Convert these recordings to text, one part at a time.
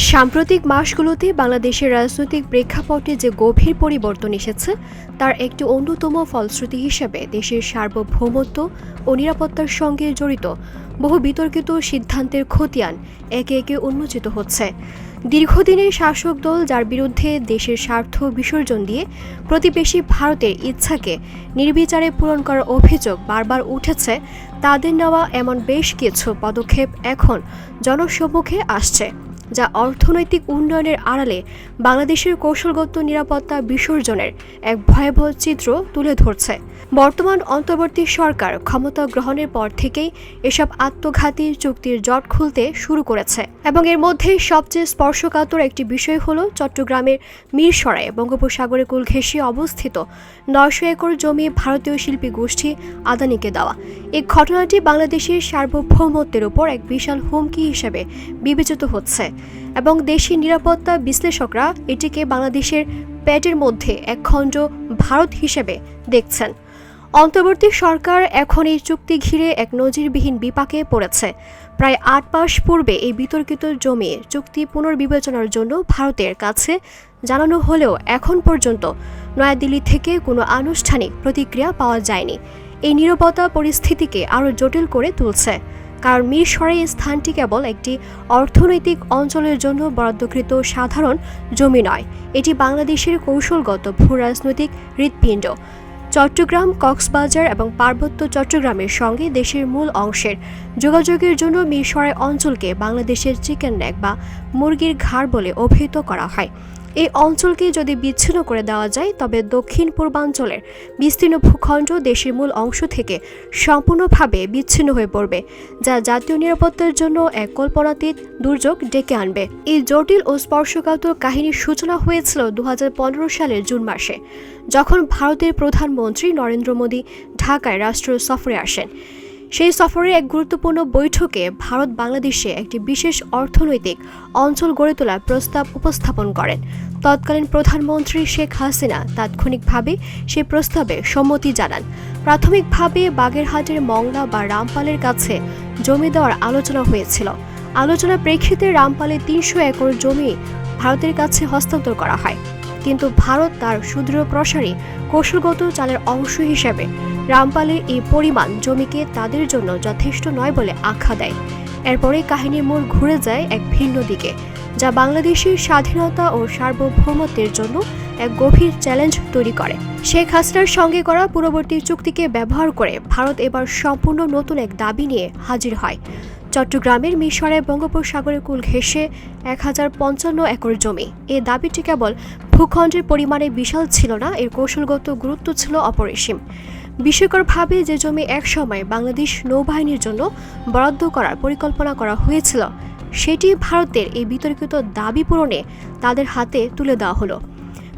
সাম্প্রতিক মাসগুলোতে বাংলাদেশের রাজনৈতিক প্রেক্ষাপটে যে গভীর পরিবর্তন এসেছে তার একটি অন্যতম ফলশ্রুতি হিসেবে দেশের সার্বভৌমত্ব ও নিরাপত্তার সঙ্গে জড়িত বহু বিতর্কিত সিদ্ধান্তের খতিয়ান একে একে উন্মোচিত হচ্ছে। দীর্ঘদিনের শাসক দল যার বিরুদ্ধে দেশের স্বার্থ বিসর্জন দিয়ে প্রতিবেশী ভারতের ইচ্ছাকে নির্বিচারে পূরণ করার অভিযোগ বারবার উঠেছে, তাদের নেওয়া এমন বেশ কিছু পদক্ষেপ এখন জনসম্মুখে আসছে, যা অর্থনৈতিক উন্নয়নের আড়ালে বাংলাদেশের কৌশলগত নিরাপত্তা বিসর্জনের এক ভয়াবহ চিত্র তুলে ধরছে। বর্তমান অন্তর্বর্তী সরকার ক্ষমতা গ্রহণের পর থেকেই এসব আত্মঘাতী চুক্তির জট খুলতে শুরু করেছে এবং এর মধ্যে সবচেয়ে স্পর্শকাতর একটি বিষয় হলো চট্টগ্রামের মিরসরাইয়ে বঙ্গোপসাগরের কূল ঘেঁষে অবস্থিত ৯০০ একর জমি ভারতীয় শিল্পী গোষ্ঠী আদানিকে দেওয়া। এই ঘটনাটি বাংলাদেশের সার্বভৌমত্বের উপর এক বিশাল হুমকি হিসেবে বিবেচিত হচ্ছে এবং দেশি নিরাপত্তা বিশ্লেষকরা এটিকে বাংলাদেশের পেটের মধ্যে এক খণ্ড ভারত হিসেবে দেখছেন। অন্তর্বর্তী সরকার এখন এই চুক্তি ঘিরে এক নজিরবিহীন বিপাকে পড়েছে। প্রায় ৮ মাস পূর্বে এই বিতর্কিত জমি চুক্তি পুনর্বিবেচনার জন্য ভারতের কাছে জানানো হলেও এখন পর্যন্ত নয়াদিল্লি থেকে কোনো আনুষ্ঠানিক প্রতিক্রিয়া পাওয়া যায়নি। এই নীরবতা পরিস্থিতিকে আরও জটিল করে তুলছে, কারণ মিরসরাই স্থানটি কেবল একটি অর্থনৈতিক অঞ্চলের জন্য বরাদ্দকৃত সাধারণ জমি নয়, এটি বাংলাদেশের কৌশলগত ভূরাজনৈতিক হৃৎপিণ্ড। চট্টগ্রাম, কক্সবাজার এবং পার্বত্য চট্টগ্রামের সঙ্গে দেশের মূল অংশের যোগাযোগের জন্য মিরসরাই অঞ্চলকে বাংলাদেশের চিকেন নেক বা মুরগির ঘাড় বলে অভিহিত করা হয়। এই অঞ্চলকে যদি বিচ্ছিন্ন করে দেওয়া যায় তবে দক্ষিণ পূর্বাঞ্চলের বিস্তীর্ণ ভূখণ্ড দেশের মূল অংশ থেকে সম্পূর্ণভাবে বিচ্ছিন্ন হয়ে পড়বে, যা জাতীয় নিরাপত্তার জন্য এক কল্পনাতীত দুর্যোগ ডেকে আনবে। এই জটিল ও স্পর্শকাতর কাহিনীর সূচনা হয়েছিল ২০১৫ সালের জুন মাসে, যখন ভারতের প্রধানমন্ত্রী নরেন্দ্র মোদী ঢাকায় রাষ্ট্রীয় সফরে আসেন। সেই সফরে এক গুরুত্বপূর্ণ বৈঠকে ভারত বাংলাদেশে একটি বিশেষ অর্থনৈতিক অঞ্চল গড়ে তোলার প্রস্তাব উপস্থাপন করেন। তৎকালীন প্রধানমন্ত্রী শেখ হাসিনা তাৎক্ষণিকভাবে সেই প্রস্তাবে সম্মতি জানান। প্রাথমিকভাবে বাগেরহাটের মংলা বা রামপালের কাছে জমি দেওয়ার আলোচনা হয়েছিল। আলোচনার প্রেক্ষিতে রামপালে ৩০০ একর জমি ভারতের কাছে হস্তান্তর করা হয়, কিন্তু ভারত তার সুদৃঢ় প্রসারী কৌশলগত চালের অংশ হিসেবে রামপালের এই পরিমাণ জমিকে তাদের জন্য যথেষ্ট নয় বলে আখ্যা দেয়। এরপরে কাহিনীর মোড় ঘুরে যায় এক ভিন্ন দিকে, যা বাংলাদেশের স্বাধীনতা ও সার্বভৌমত্বের জন্য এক গভীর চ্যালেঞ্জ তৈরি করে। শেখ হাসিনার সঙ্গে করা পূর্ববর্তী চুক্তিকে ব্যবহার করে ভারত এবার সম্পূর্ণ নতুন এক দাবি নিয়ে হাজির হয়। চট্টগ্রামের মিরসরাই বঙ্গোপসাগরের কূল ঘেঁষে ১০৫৫ একর জমি। এই দাবিটি কেবল ভূখণ্ডের পরিমাণে বিশাল ছিল না, এর কৌশলগত গুরুত্ব ছিল অপরিসীম। বিস্ময়করভাবে যে জমি একসময় বাংলাদেশ নৌবাহিনীর জন্য বরাদ্দ করার পরিকল্পনা করা হয়েছিল, সেটি ভারতের এই বিতর্কিত দাবি পূরণে তাদের হাতে তুলে দেওয়া হলো।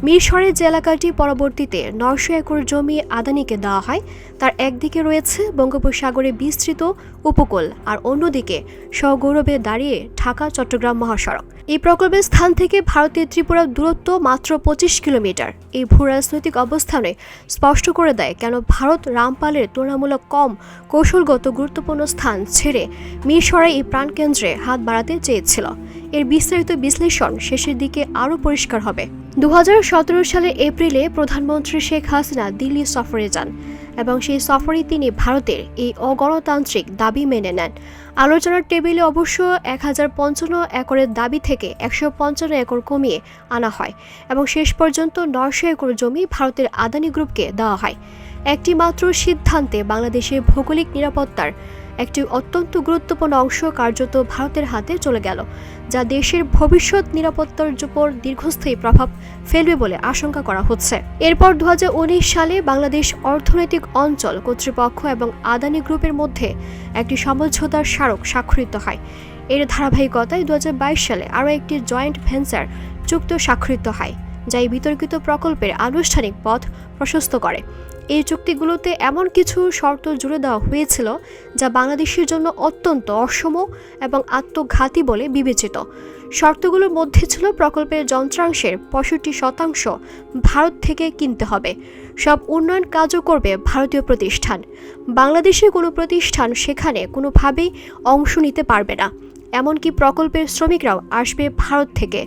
মিরসরাই যে এলাকাটি পরবর্তীতে ৯০০ একর জমি আদানিকে দেওয়া হয়, তার একদিকে রয়েছে বঙ্গোপসাগরে বিস্তৃত উপকূল আর অন্যদিকে সগৌরবে দাঁড়িয়ে ঢাকা চট্টগ্রাম মহাসড়ক। এই প্রকল্পের স্থান থেকে ভারতের ত্রিপুরার দূরত্ব মাত্র ২৫ কিলোমিটার। এই ভূরাজনৈতিক অবস্থানে স্পষ্ট করে দেয় কেন ভারত রামপালের তুলনামূলক কম কৌশলগত গুরুত্বপূর্ণ স্থান ছেড়ে মিরসরাই এই প্রাণকেন্দ্রে হাত বাড়াতে চেয়েছিল। এর বিস্তারিত বিশ্লেষণ শেষের দিকে আরও পরিষ্কার হবে। ২০১৭ সালের এপ্রিলে প্রধানমন্ত্রী শেখ হাসিনা দিল্লি সফরে যান এবং সেই সফরে তিনি ভারতের এই অগণতান্ত্রিক দাবি মেনে নেন। আলোচনার টেবিলে অবশ্য ১০৫৫ একরের দাবি থেকে ১৫৫ একর কমিয়ে আনা হয় এবং শেষ পর্যন্ত ৯০০ একর জমি ভারতের আদানি গ্রুপকে দেওয়া হয়। একটি মাত্র সিদ্ধান্তে বাংলাদেশের ভৌগোলিক নিরাপত্তার একটি অত্যন্ত গুরুত্বপূর্ণ অংশ কার্যত ভারতের হাতে চলে গেল, যা দেশের ভবিষ্যৎ নিরাপত্তার উপর দীর্ঘস্থায়ী প্রভাব ফেলবে বলে আশঙ্কা করা হচ্ছে। এরপর ২০১৯ সালে বাংলাদেশ অর্থনৈতিক অঞ্চল কর্তৃপক্ষ এবং আদানি গ্রুপের মধ্যে একটি সমঝোতার স্মারক স্বাক্ষরিত হয়। এর ধারাবাহিকতায় ২০২২ সালে আরও একটি জয়েন্ট ভেঞ্চার চুক্তি স্বাক্ষরিত হয়, যা এই বিতর্কিত প্রকল্পের আনুষ্ঠানিক পথ প্রশস্ত করে। এই চুক্তিগুলোতে এমন কিছু শর্ত জুড়ে দেওয়া হয়েছিল যা বাংলাদেশের জন্য অত্যন্ত অসম এবং আত্মঘাতী বলে বিবেচিত। শর্তগুলোর মধ্যে ছিল প্রকল্পের যন্ত্রাংশের ৬৫% ভারত থেকে কিনতে হবে, সব উন্নয়ন কাজও করবে ভারতীয় প্রতিষ্ঠান, বাংলাদেশের কোনো প্রতিষ্ঠান সেখানে কোনোভাবেই অংশ নিতে পারবে না, এমনকি প্রকল্পের শ্রমিকরাও আসবে ভারত থেকে।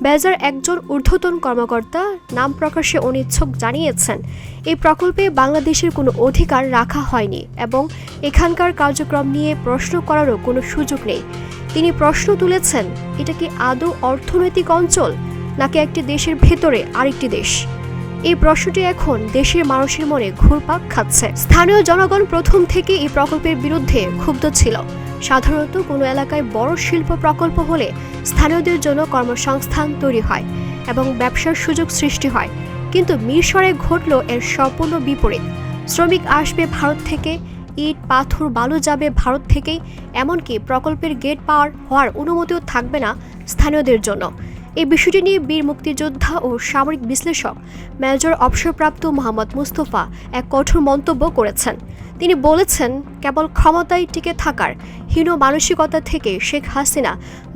বেজার একজন ঊর্ধ্বতন কর্মকর্তা নাম প্রকাশে অনিচ্ছুক জানিয়েছেন, এই প্রকল্পে বাংলাদেশের কোনো অধিকার রাখা হয়নি এবং এখানকার কার্যক্রম নিয়ে প্রশ্ন করারও কোনো সুযোগ নেই। তিনি প্রশ্ন তুলেছেন, এটা কি আদৌ অর্থনৈতিক অঞ্চল নাকি একটি দেশের ভেতরে আরেকটি দেশ? এই প্রশ্নটি এখন দেশের মানুষের মনে ঘুরপাক খাচ্ছে। স্থানীয় জনগণ প্রথম থেকে এই প্রকল্পের বিরুদ্ধে ক্ষুব্ধ ছিল। সাধারণত কোনো এলাকায় বড় শিল্প প্রকল্প হলে স্থানীয়দের জন্য কর্মসংস্থান তৈরি হয় এবং ব্যবসার সুযোগ সৃষ্টি হয়, কিন্তু মিরসরাই ঘটল এর সম্পূর্ণ বিপরীত। শ্রমিক আসবে ভারত থেকে, ইট পাথর বালু যাবে ভারত থেকেই, এমনকি প্রকল্পের গেট পাওয়ার হওয়ার অনুমতিও থাকবে না স্থানীয়দের জন্য। এই বিষয়টি নিয়ে বীর মুক্তিযোদ্ধা ও সামরিক বিশ্লেষক মেজর অবসরপ্রাপ্ত মোহাম্মদ মুস্তফা এক কঠোর মন্তব্য করেছেন। তিনি বলেছেন, কেবল ক্ষমতায় টিকে থাকার হীন মানসিকতা থেকে শেখ হাসিনা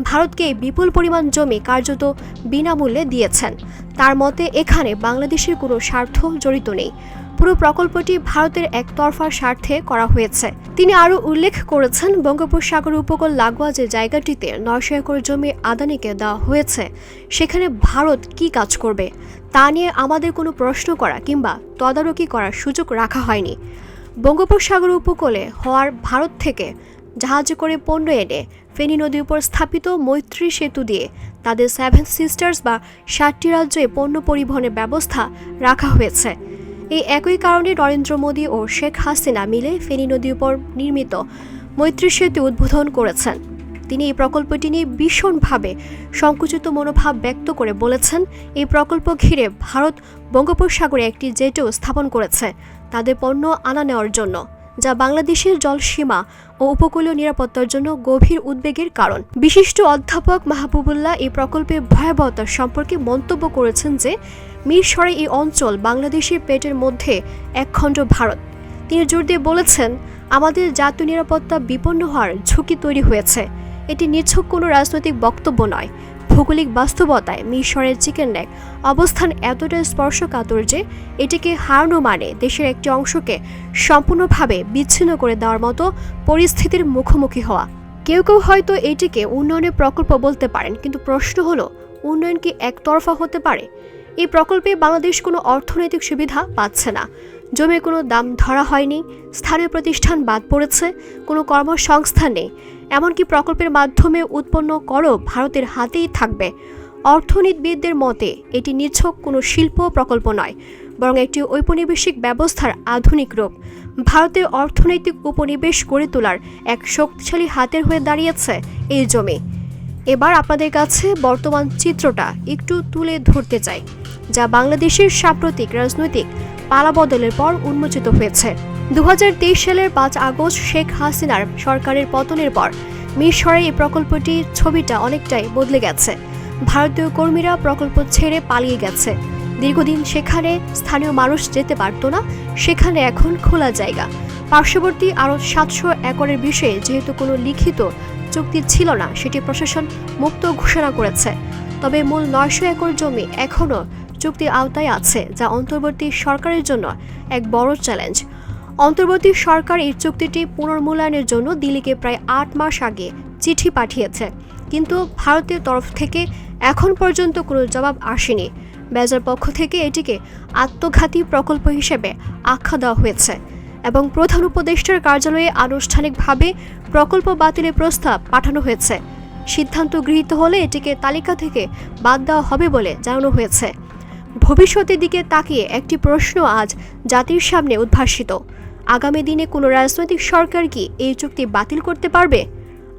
ভারতকে বিপুল পরিমাণ জমি কার্যত বিনামূল্যে দিয়েছেন। তার মতে এখানে বাংলাদেশের কোনো স্বার্থ জড়িত নেই, পুরো প্রকল্পটি ভারতের একতরফা স্বার্থে করা হয়েছে। তিনি আরও উল্লেখ করেছেন, বঙ্গোপসাগর উপকূল লাগোয়া যে জায়গাটিতে 900 একর জমি আদানিকে দেওয়া হয়েছে, সেখানে ভারত কি কাজ করবে তা নিয়ে আমাদের কোনো প্রশ্ন করা কিংবা তদারকি করার সুযোগ রাখা হয়নি। বঙ্গোপসাগর উপকূলে হওয়ার ভারত থেকে জাহাজে করে পণ্য এনে ফেনী নদীর উপর স্থাপিত মৈত্রী সেতু দিয়ে তাদের 7 সিস্টার্স বা 7টি রাজ্যে পণ্য পরিবহনের ব্যবস্থা রাখা হয়েছে। এই একই কারণে নরেন্দ্র মোদী ও শেখ হাসিনা মিলে ফেনী নদীর উপর নির্মিত মৈত্রী সেতু উদ্বোধন করেছেন। তিনি এই প্রকল্পটি নিয়ে ভীষণভাবে সংকুচিত মনোভাব ব্যক্ত করে বলেছেন, এই প্রকল্প ঘিরে ভারত বঙ্গোপসাগরে একটি জেটও স্থাপন করেছে তাদের পণ্য আনা নেওয়ার জন্য, যা বাংলাদেশের জলসীমা ও উপকূলীয় নিরাপত্তার জন্য গভীর উদ্বেগের কারণ। বিশিষ্ট অধ্যাপক মাহবুবুল্লাহ এই প্রকল্পের ভয়াবহতা সম্পর্কে মন্তব্য করেছেন যে, মিরসরাই এই অঞ্চল বাংলাদেশের পেটের মধ্যে একখণ্ড ভারত। তিনি জোর দিয়ে বলেছেন, আমাদের জাতীয় নিরাপত্তা বিপন্ন হওয়ার ঝুঁকি তৈরি হয়েছে। এটি নিছক কোনো রাজনৈতিক বক্তব্য নয়। ভৌগোলিক বাস্তবতায় মিরসরাইয়ের চিকেন নেক অবস্থান এতটাই স্পর্শকাতর যে এটিকে হারানো মানে দেশের একটি অংশকে সম্পূর্ণভাবে বিচ্ছিন্ন করে দেওয়ার মতো পরিস্থিতির মুখোমুখি হওয়া। কেউ কেউ হয়তো এটিকে উন্নয়নের প্রকল্প বলতে পারেন, কিন্তু প্রশ্ন হলো, উন্নয়ন কি একতরফা হতে পারে? এই প্রকল্পে বাংলাদেশ কোনো অর্থনৈতিক সুবিধা পাচ্ছে না, জমির কোনো দাম ধরা হয়নি, স্থানীয় প্রতিষ্ঠান বাদ পড়েছে, কোনো কর্মসংস্থান নেই, এমনকি প্রকল্পের মাধ্যমে উৎপন্ন করও ভারতের হাতেই থাকবে। অর্থনীতিবিদদের মতে এটি নিছক কোনো শিল্প প্রকল্প নয়, বরং একটি ঔপনিবেশিক ব্যবস্থার আধুনিক রূপ। ভারতের অর্থনৈতিক উপনিবেশ গড়ে তোলার এক শক্তিশালী হাতের হয়ে দাঁড়িয়েছে এই জমি। এবার আপনাদের কাছে বর্তমান চিত্রটা একটু তুলে ধরতে চাই, যা বাংলাদেশের সাম্প্রতিক রাজনৈতিক পালাবদলের পর উন্মোচিত হয়েছে। 2023 সালের 5 আগস্ট শেখ হাসিনার সরকারের পতনের পর মিরসরাই এই প্রকল্পটির ছবিটা অনেকটাই বদলে গেছে। ভারতীয় কর্মীরা প্রকল্প ছেড়ে পালিয়ে গেছে। দীর্ঘদিন সেখানে স্থানীয় মানুষ যেতে পারত না, সেখানে এখন খোলা জায়গা। পার্শ্ববর্তী আরও 700 একরের বিষয়ে যেহেতু কোনো লিখিত চুক্তি ছিল না, সেটি প্রশাসন মুক্ত ঘোষণা করেছে। তবে মূল 900 একর জমি এখনও চুক্তির আওতায় আছে, যা অন্তর্বর্তী সরকারের জন্য এক বড় চ্যালেঞ্জ। অন্তর্বর্তী সরকার এই চুক্তিটি পুনর্মূল্যায়নের জন্য দিল্লিকে প্রায় 8 মাস আগে চিঠি পাঠিয়েছে, কিন্তু ভারতের তরফ থেকে এখন পর্যন্ত কোনো জবাব আসেনি। বেজার পক্ষ থেকে এটিকে আত্মঘাতী প্রকল্প হিসেবে আখ্যা দেওয়া হয়েছে এবং প্রধান উপদেষ্টার কার্যালয়ে আনুষ্ঠানিকভাবে প্রকল্প বাতিলের প্রস্তাব পাঠানো হয়েছে। সিদ্ধান্ত গৃহীত হলে এটিকে তালিকা থেকে বাদ দেওয়া হবে বলে জানানো হয়েছে। ভবিষ্যতের দিকে তাকিয়ে একটি প্রশ্ন আজ জাতির সামনে উদ্ভাসিত, আগামী দিনে কোনো রাজনৈতিক সরকার কি এই চুক্তি বাতিল করতে পারবে?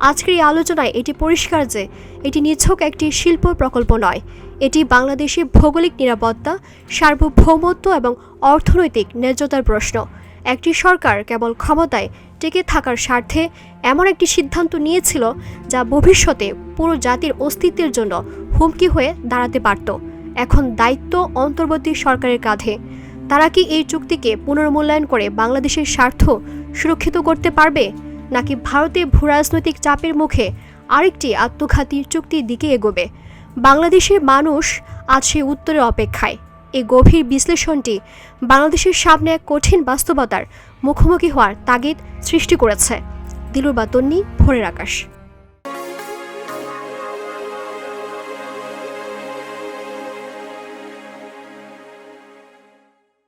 আজকের এই আলোচনায় এটি পরিষ্কার যে এটি নিছক একটি শিল্প প্রকল্প নয়, এটি বাংলাদেশের ভৌগোলিক নিরাপত্তা, সার্বভৌমত্ব এবং অর্থনৈতিক ন্যায্যতার প্রশ্ন। একটি সরকার কেবল ক্ষমতায় টিকে থাকার স্বার্থে এমন একটি সিদ্ধান্ত নিয়েছিল যা ভবিষ্যতে পুরো জাতির অস্তিত্বের জন্য হুমকি হয়ে দাঁড়াতে পারত। এখন দায়িত্ব অন্তর্বর্তী সরকারের কাঁধে। তারা কি এই চুক্তিকে পুনর্মূল্যায়ন করে বাংলাদেশের স্বার্থ সুরক্ষিত করতে পারবে, নাকি ভারতের ভূরাজনৈতিক চাপের মুখে আরেকটি আত্মঘাতী চুক্তির দিকে এগোবে? বাংলাদেশের মানুষ আজ সেই উত্তরের অপেক্ষায়। এই গভীর বিশ্লেষণটি বাংলাদেশের সামনে এক কঠিন বাস্তবতার মুখোমুখি হওয়ার তাগিদ সৃষ্টি করেছে। দিলুর বাতন্নি, ভোরের আকাশ।